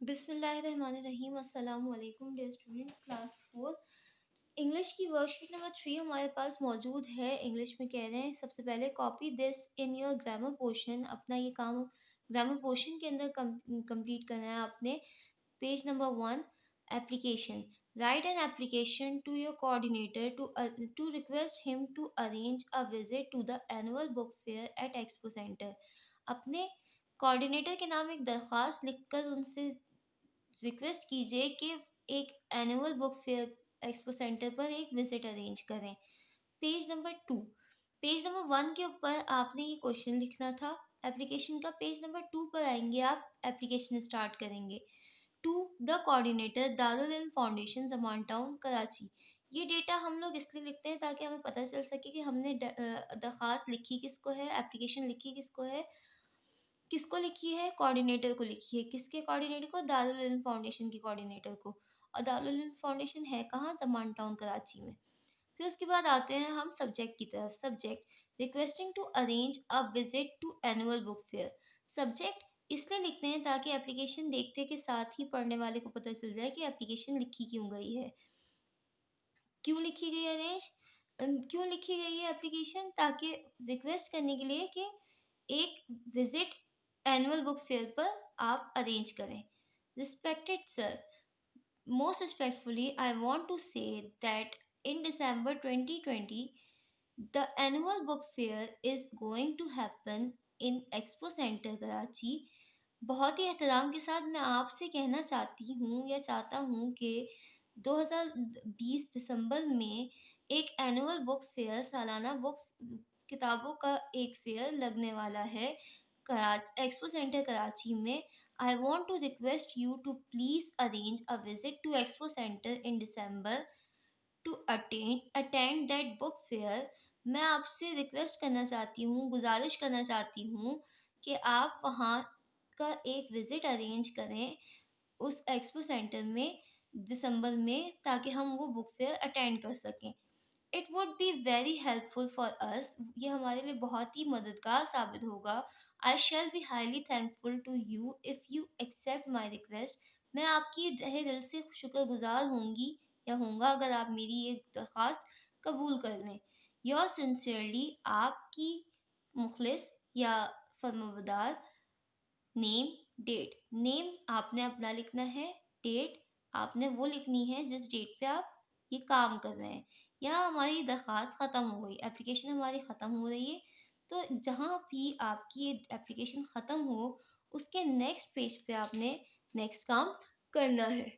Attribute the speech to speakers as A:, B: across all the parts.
A: बिस्मिल्लाहिर्रहमानिर्रहीम। अस्सलाम वालेकुम डियर स्टूडेंट्स, क्लास 4 इंग्लिश की वर्कशीट नंबर 3 हमारे पास मौजूद है। इंग्लिश में कह रहे हैं सबसे पहले copy this in your grammar portion. अपना ये काम ग्रामर पोर्शन के अंदर कंप्लीट करना है आपने। Page number 1, application. Write an application to your coordinator to request him to arrange a visit to the annual book fair at expo centre. अपने coordinator के नाम एक दरख्वास्त लिखकर उनसे रिक्वेस्ट कीजिए कि एक annual book fair expo centre पर एक विजिट अरेंज करें। पेज नंबर 2, पेज नंबर 1 के ऊपर आपने ये क्वेश्चन लिखना था एप्लीकेशन का। पेज नंबर 2 पर आएंगे आप, एप्लीकेशन स्टार्ट करेंगे। टू द कोऑर्डिनेटर, दारुल इल्म फाउंडेशन, जमान टाउन, कराची। ये डेटा हम लोग इसलिए लिखते हैं ताकि हमें पता चल सके कि हमने दरख्वास्त लिखी किसको है, एप्लीकेशन लिखी किसको है। किसको लिखी है? कोऑर्डिनेटर को लिखी है। किसके कोऑर्डिनेटर को? दारुल इल्म फाउंडेशन की कोऑर्डिनेटर को। और दारुल इल्म फाउंडेशन है कहाँ? जमान टाउन, कराची में। फिर उसके बाद आते हैं हम सब्जेक्ट की तरफ। Subject requesting to arrange a visit to annual book fair. Subject इसलिए लिखते हैं ताकि एप्लीकेशन देखते के साथ ही पढ़ने वाले को पता चल जाए कि एप्लीकेशन लिखी क्यों गई है। क्यों लिखी गई अरेंज? क्यों लिखी गई है एप्लीकेशन? ताकि रिक्वेस्ट करने के लिए कि एक विजिट एनुअल बुक फेयर पर आप अरेंज करें। Respected sir, most respectfully I want to say that in December 2020 the annual book fair is going to happen in Expo Center Karachi। बहुत ही एहतराम के साथ मैं आपसे कहना चाहती हूँ या चाहता हूँ कि 2020 दिसंबर में एक एनुअल बुक फेयर, सालाना बुक किताबों का एक फेयर लगने वाला है एक्सपो सेंटर कराची में। I want to request you to please arrange a visit to Expo Center in December to attend that book fair। मैं आपसे रिक्वेस्ट करना चाहती हूँ, गुजारिश करना चाहती हूँ कि आप वहाँ का एक विज़िट अरेंज करें उस एक्सपो सेंटर में दिसंबर में, ताकि हम वो बुक फेयर अटेंड कर सकें। It would be very helpful for us. ये हमारे लिए बहुत ही मददगार साबित होगा। I shall be highly thankful to you if you accept my request. मैं आपकी तहे दिल से शुक्रगुजार होंगी या होऊंगा अगर आप मेरी ये दरख्वास्त कबूल कर लें। योर सिंसियरली, आपकी मुखलिस या फर्माबरदार। Name, date. नेम आपने अपना लिखना है। डेट आपने वो लिखनी है जिस डेट पे आप ये काम कर रहे हैं। यहाँ हमारी दरख्वास्त ख़त्म हो गई, एप्लीकेशन हमारी ख़त्म हो रही है। तो जहाँ भी आपकी ये एप्लीकेशन ख़त्म हो उसके नेक्स्ट पेज पे आपने नेक्स्ट काम करना है।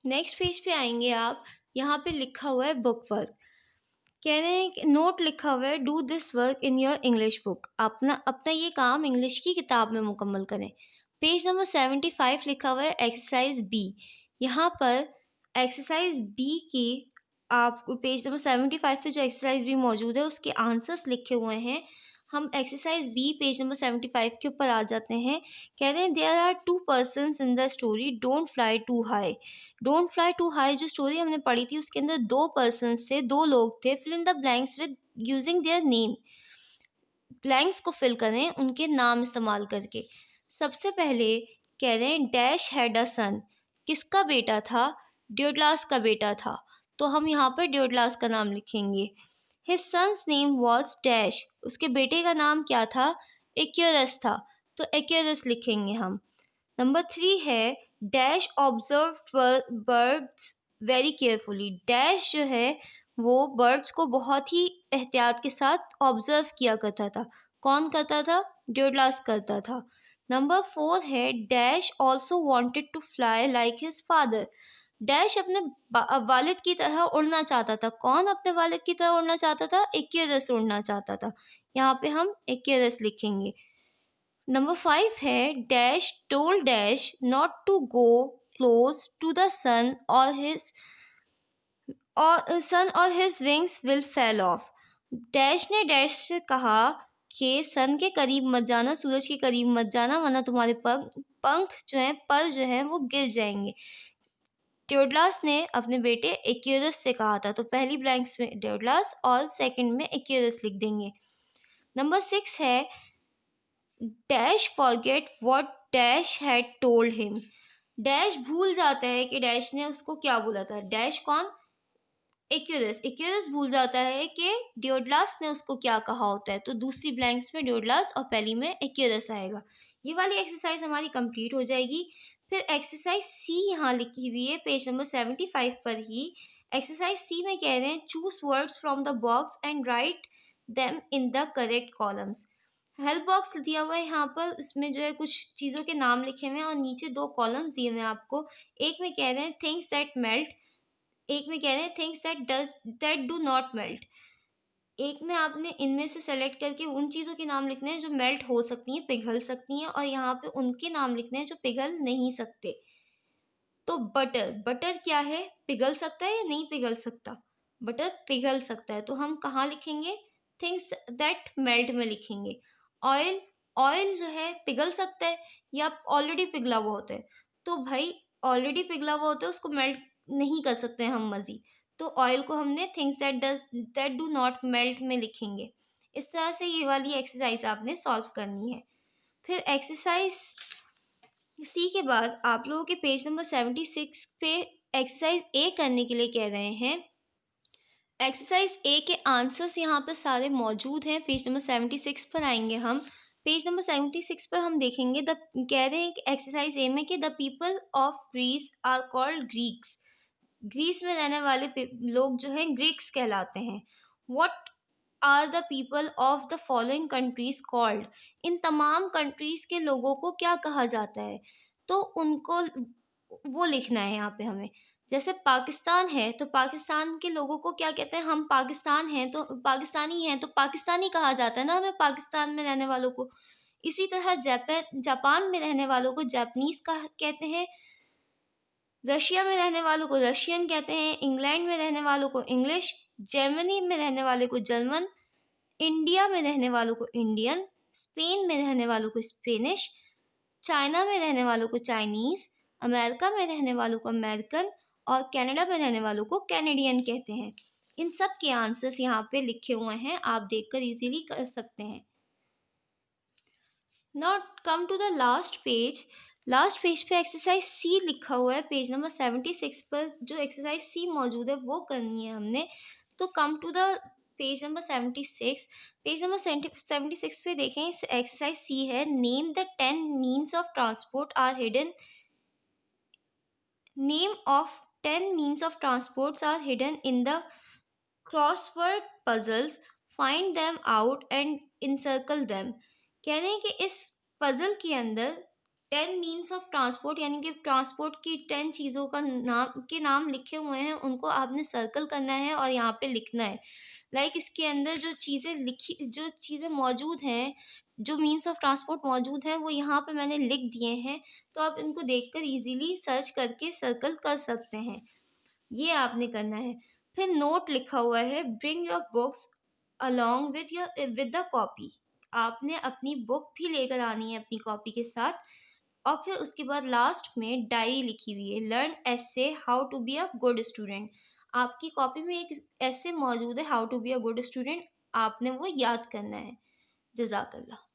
A: नेक्स्ट पेज पे आएंगे आप, यहाँ पे लिखा हुआ है बुक वर्क। कह रहे हैं कि नोट लिखा हुआ है do this work in your English book. अपना अपना ये काम इंग्लिश की किताब में मुकम्मल करें। पेज नंबर 75 लिखा हुआ है एक्सरसाइज बी। यहाँ पर एक्सरसाइज बी की आपको पेज नंबर 75 पे जो एक्सरसाइज बी मौजूद है उसके आंसर्स लिखे हुए हैं। हम एक्सरसाइज बी पेज नंबर 75 के ऊपर आ जाते हैं। कह रहे हैं there are two persons in the story, don't fly too high. Don't fly too high जो स्टोरी हमने पढ़ी थी उसके अंदर दो पर्सन्स थे, दो लोग थे। Fill in the blanks with using their name. Blanks को फिल करें उनके नाम इस्तेमाल करके। सबसे पहले कह रहे हैं डैश हैड अ सन। किसका बेटा था? ड्योडलास का बेटा था। तो हम यहाँ पर ड्योडलास का नाम लिखेंगे। His son's name was dash. उसके बेटे का नाम क्या था? एक्यूरस था। तो एक्यूरस लिखेंगे हम। नंबर 3 है dash observe birds very carefully. Dash जो है वो बर्ड्स को बहुत ही एहतियात के साथ ऑब्जर्व किया करता था। कौन करता था? ड्योडलास करता था। नंबर 4 है dash also wanted to fly like his father. Dash अपने वालिद की तरह उड़ना चाहता था। कौन अपने वालिद की तरह उड़ना चाहता था? एक्यूरस उड़ना चाहता था। यहाँ पे हम एक्यूरस लिखेंगे। नंबर 5 है dash told dash not to go close to the sun or his wings will fall off. Dash ने डैश से कहा कि सन के करीब मत जाना, सूरज के करीब मत जाना, वरना तुम्हारे पंख जो हैं, पर जो हैं वो गिर जाएंगे। ड्योडलास ने अपने बेटे एक्यूरस से कहा था। तो पहली ब्लैंक्स में ड्योडलास और सेकंड में एक्यूरस लिख देंगे। नंबर 6 है dash forget what dash had told him. Dash भूल जाता है कि डैश ने उसको क्या बोला था। डैश कौन? एक्यूरस। एक्यूरस भूल जाता है कि डियोडलास ने उसको क्या कहा होता है। तो दूसरी ब्लैंक्स में डियोडलास और पहली में एक्यूरस आएगा। ये वाली एक्सरसाइज हमारी कंप्लीट हो जाएगी। फिर एक्सरसाइज सी यहाँ लिखी हुई है पेज नंबर 75 पर ही। एक्सरसाइज सी में कह रहे हैं choose words from the box and write them in the correct columns. Help box दिया हुआ है यहाँ पर, इसमें जो है कुछ चीज़ों के नाम लिखे हुए हैं और नीचे 2 कॉलम्स दिए हुए हैं आपको। एक में कह रहे हैं थिंग्स दैट मेल्ट, एक में कह रहे हैं things that do not melt. एक में आपने इनमें से सेलेक्ट करके उन चीज़ों के नाम लिखने हैं जो मेल्ट हो सकती हैं, पिघल सकती हैं, और यहाँ पे उनके नाम लिखने हैं जो पिघल नहीं सकते। तो बटर, बटर क्या है? पिघल सकता है या नहीं पिघल सकता? बटर पिघल सकता है, तो हम कहाँ लिखेंगे? थिंग्स दैट मेल्ट में लिखेंगे। ऑयल, ऑयल जो है पिघल सकता है या ऑलरेडी पिघला हुआ होता है? तो भाई ऑलरेडी पिघला हुआ होता है, उसको मेल्ट नहीं कर सकते हैं हम मज़ीद। तो ऑयल को हमने things that do not melt में लिखेंगे। इस तरह से ये वाली एक्सरसाइज आपने सॉल्व करनी है। फिर एक्सरसाइज सी के बाद आप लोगों के पेज नंबर 76 पे एक्सरसाइज ए करने के लिए कह रहे हैं। एक्सरसाइज ए के आंसर्स यहाँ पर सारे मौजूद हैं। पेज नंबर 76 पर आएंगे हम। पेज नंबर 76 पर हम देखेंगे कह रहे हैं कि एक्सरसाइज ए में कि the people of Greece are called Greeks. Greece में रहने वाले लोग जो हैं ग्रीक्स कहलाते हैं। What are the people of the following countries called. इन तमाम कंट्रीज के लोगों को क्या कहा जाता है? तो उनको वो लिखना है यहाँ पे हमें। जैसे पाकिस्तान है तो पाकिस्तान के लोगों को क्या कहते हैं? हम पाकिस्तान हैं तो पाकिस्तानी हैं, तो पाकिस्तानी कहा जाता है ना हमें पाकिस्तान में रहने वालों को। इसी तरह जापान में रहने वालों को जापानीज कहते हैं। रशिया में रहने वालों को रशियन कहते हैं। इंग्लैंड में रहने वालों को इंग्लिश। जर्मनी में रहने वाले को जर्मन। इंडिया में रहने वालों को इंडियन। स्पेन में रहने वालों को स्पेनिश। चाइना में रहने वालों को चाइनीज़। अमेरिका में रहने वालों को अमेरिकन। और कनाडा में रहने वालों को कैनेडियन कहते हैं। इन सब के आंसर्स यहाँ पे लिखे हुए हैं, आप देखकर इजीली कर सकते हैं। Now come to the last page. Last page पे एक्सरसाइज सी लिखा हुआ है पेज नंबर 76 पर। जो एक्सरसाइज सी मौजूद है वो करनी है हमने। तो come to the page number 76। Page number 76 पे देखें, एक्सरसाइज सी है name the 10 means of transport are hidden. Name of 10 means of transports are hidden in the crossword puzzles. Find them out and encircle them. कह रहे हैं कि इस puzzle के अंदर 10 मीन्स ऑफ ट्रांसपोर्ट यानी कि ट्रांसपोर्ट की 10 चीज़ों का नाम लिखे हुए हैं, उनको आपने सर्कल करना है और यहाँ पे लिखना है। इसके अंदर जो चीज़ें मौजूद हैं, जो मीन्स ऑफ ट्रांसपोर्ट मौजूद हैं, वो यहाँ पे मैंने लिख दिए हैं। तो आप इनको देखकर इजीली सर्च करके सर्कल कर सकते हैं। ये आपने करना है। फिर नोट लिखा हुआ है bring your books along with the copy. आपने अपनी बुक भी लेकर आनी है अपनी कॉपी के साथ। और फिर उसके बाद लास्ट में डायरी लिखी हुई है learn essay how to be a good student. आपकी कॉपी में एक ऐसे मौजूद है how to be a good student, आपने वो याद करना है। जज़ाकल्लाह।